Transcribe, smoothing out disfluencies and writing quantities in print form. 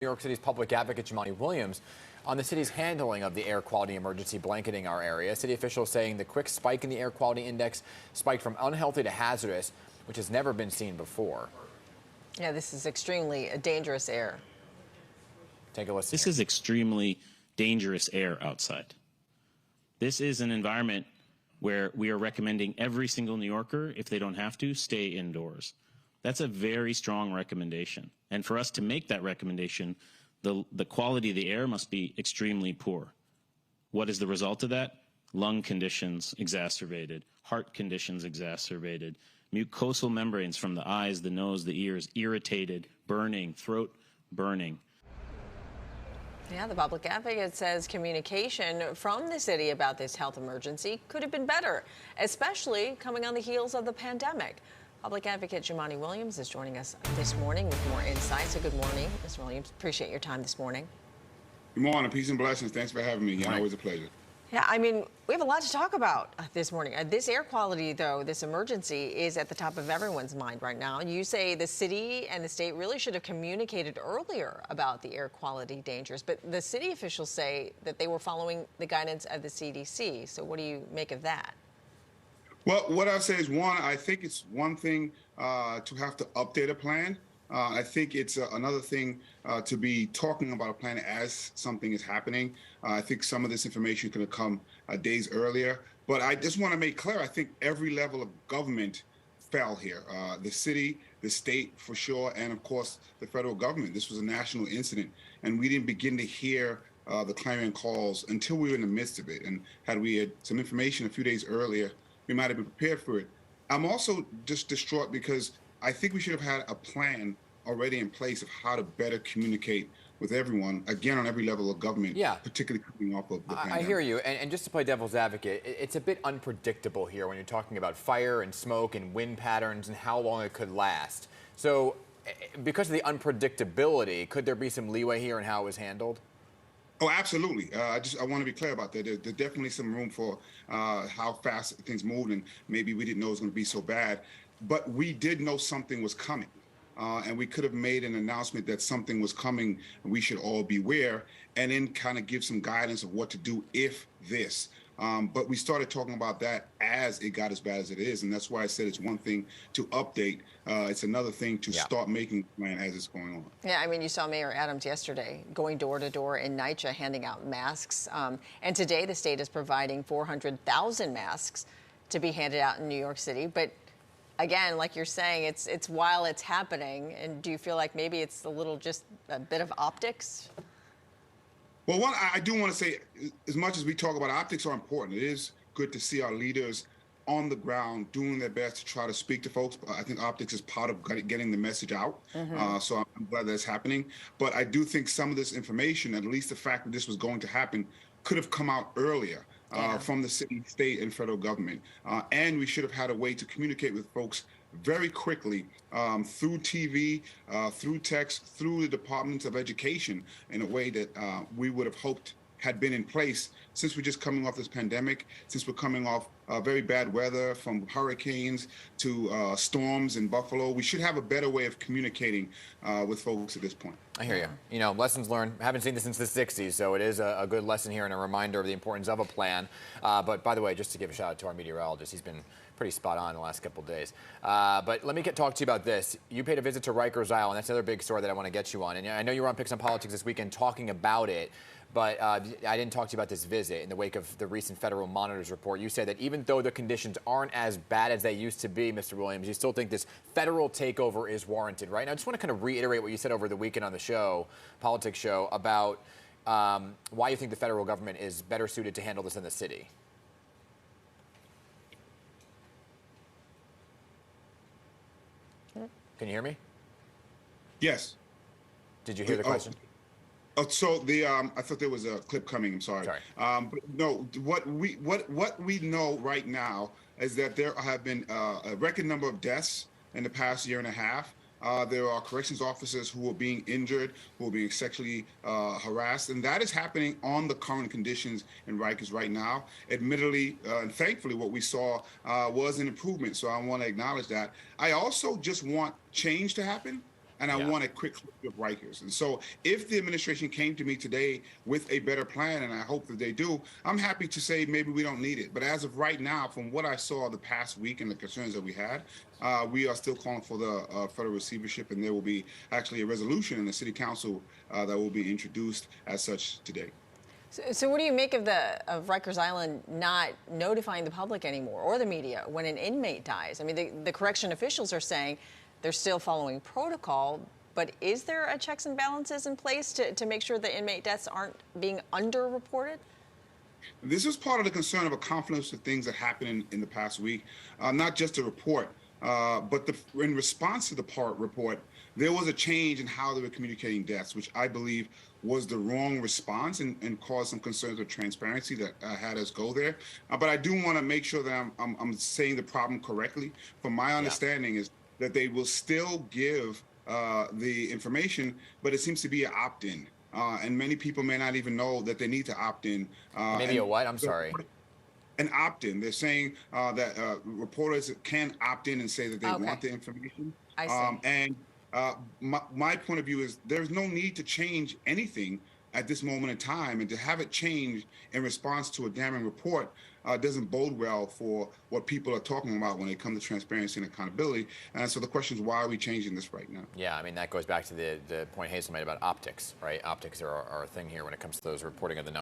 New York City's public advocate Jumaane Williams on the city's handling of the air quality emergency blanketing our area. City officials saying the quick spike in the air quality index spiked from unhealthy to hazardous, which has never been seen before. Yeah, this is extremely dangerous air. Take a listen. This is extremely dangerous air outside. This is an environment where we are recommending every single New Yorker, if they don't have to, stay indoors. That's a very strong recommendation. And for us to make that recommendation, the quality of the air must be extremely poor. What is the result of that? Lung conditions exacerbated, heart conditions exacerbated, mucosal membranes from the eyes, the nose, the ears irritated, burning, throat burning. Yeah, the public advocate says communication from the city about this health emergency could have been better, especially coming on the heels of the pandemic. Public Advocate Jumaane Williams is joining us this morning with more insight. So good morning, Mr. Williams. Appreciate your time this morning. Good morning. Peace and blessings. Thanks for having me. Yeah, always a pleasure. Yeah, I mean, we have a lot to talk about this morning. This air quality, though, this emergency is at the top of everyone's mind right now. You say the city and the state really should have communicated earlier about the air quality dangers, but the city officials say that they were following the guidance of the CDC. So what do you make of that? Well, what I'll say is, one, I think it's one thing to have to update a plan. I think it's another thing to be talking about a plan as something is happening. I think some of this information could have come days earlier. But I just want to make clear, I think every level of government fell here. The city, the state for sure, and of course the federal government. This was a national incident, and we didn't begin to hear the clarion calls until we were in the midst of it. And had we had some information a few days earlier, we might have been prepared for it. I'm also just distraught because I think we should have had a plan already in place of how to better communicate with everyone, again, on every level of government, particularly coming off of the pandemic. I hear you. And just to play devil's advocate, it's a bit unpredictable here when you're talking about fire and smoke and wind patterns and how long it could last. So because of the unpredictability, could there be some leeway here in how it was handled? Oh, absolutely. I want to be clear about that. There's definitely some room for how fast things moved, and maybe we didn't know it was going to be so bad. But we did know something was coming, and we could have made an announcement that something was coming, and we should all beware, and then kind of give some guidance of what to do if this. But we started talking about that as it got as bad as it is, and that's why I said it's one thing to update. It's another thing to start making a plan as it's going on. Yeah, I mean, you saw Mayor Adams yesterday going door to door in NYC handing out masks. And today the state is providing 400,000 masks to be handed out in New York City. But again, like you're saying, it's while it's happening. And do you feel like maybe it's just a bit of optics? Well, one, I do want to say, as much as we talk about optics are important, it is good to see our leaders on the ground doing their best to try to speak to folks. I think optics is part of getting the message out. So I'm glad that's happening. But I do think some of this information, at least the fact that this was going to happen, could have come out earlier from the city, state, and federal government. And we should have had a way to communicate with folks very quickly through TV, through text, through the departments of education in a way that we would have hoped had been in place since we're just coming off this pandemic, since we're coming off very bad weather from hurricanes to storms in Buffalo. We should have a better way of communicating with folks at this point. I hear you. You know, lessons learned. Haven't seen this since the 60s, so it is a good lesson here and a reminder of the importance of a plan. But by the way, just to give a shout out to our meteorologist, he's been pretty spot on the last couple of days. But let me talk to you about this. You paid a visit to Rikers Island. That's another big story that I want to get you on. And I know you were on Picks on Politics this weekend talking about it, but I didn't talk to you about this visit in the wake of the recent federal monitor's report. You said that even though the conditions aren't as bad as they used to be, Mr. Williams, you still think this federal takeover is warranted, right? And I just want to kind of reiterate what you said over the weekend on the show, politics show, about why you think the federal government is better suited to handle this than the city. Can you hear me? Yes. Did you hear the question? So I thought there was a clip coming. I'm sorry. But no, what we know right now is that there have been a record number of deaths in the past year and a half. There are corrections officers who are being injured, who are being sexually harassed, and that is happening on the current conditions in Rikers right now. Admittedly, and thankfully, what we saw was an improvement, so I want to acknowledge that. I also just want change to happen. and I want a quick closure of Rikers. And so if the administration came to me today with a better plan, and I hope that they do, I'm happy to say maybe we don't need it. But as of right now, from what I saw the past week and the concerns that we had, we are still calling for the federal receivership, and there will be actually a resolution in the city council that will be introduced as such today. So what do you make of Rikers Island not notifying the public anymore or the media when an inmate dies? I mean, the correction officials are saying they're still following protocol, but is there a checks and balances in place to make sure the inmate deaths aren't being underreported? This is part of the concern of a confluence of things that happened in the past week, not just the report, but in response to the report, there was a change in how they were communicating deaths, which I believe was the wrong response and caused some concerns of transparency that had us go there. But I do want to make sure that I'm saying the problem correctly. From my understanding is that they will still give the information, but it seems to be an opt-in. And many people may not even know that they need to opt in. Maybe a what? I'm sorry. An opt-in. They're saying that reporters can opt in and say that they want the information. I see. And my point of view is there's no need to change anything at this moment in time, and to have it change in response to a damning report doesn't bode well for what people are talking about when it comes to transparency and accountability. And so the question is, why are we changing this right now? Yeah, I mean, that goes back to the point Hazel made about optics, right? Optics are a thing here when it comes to those reporting of the numbers.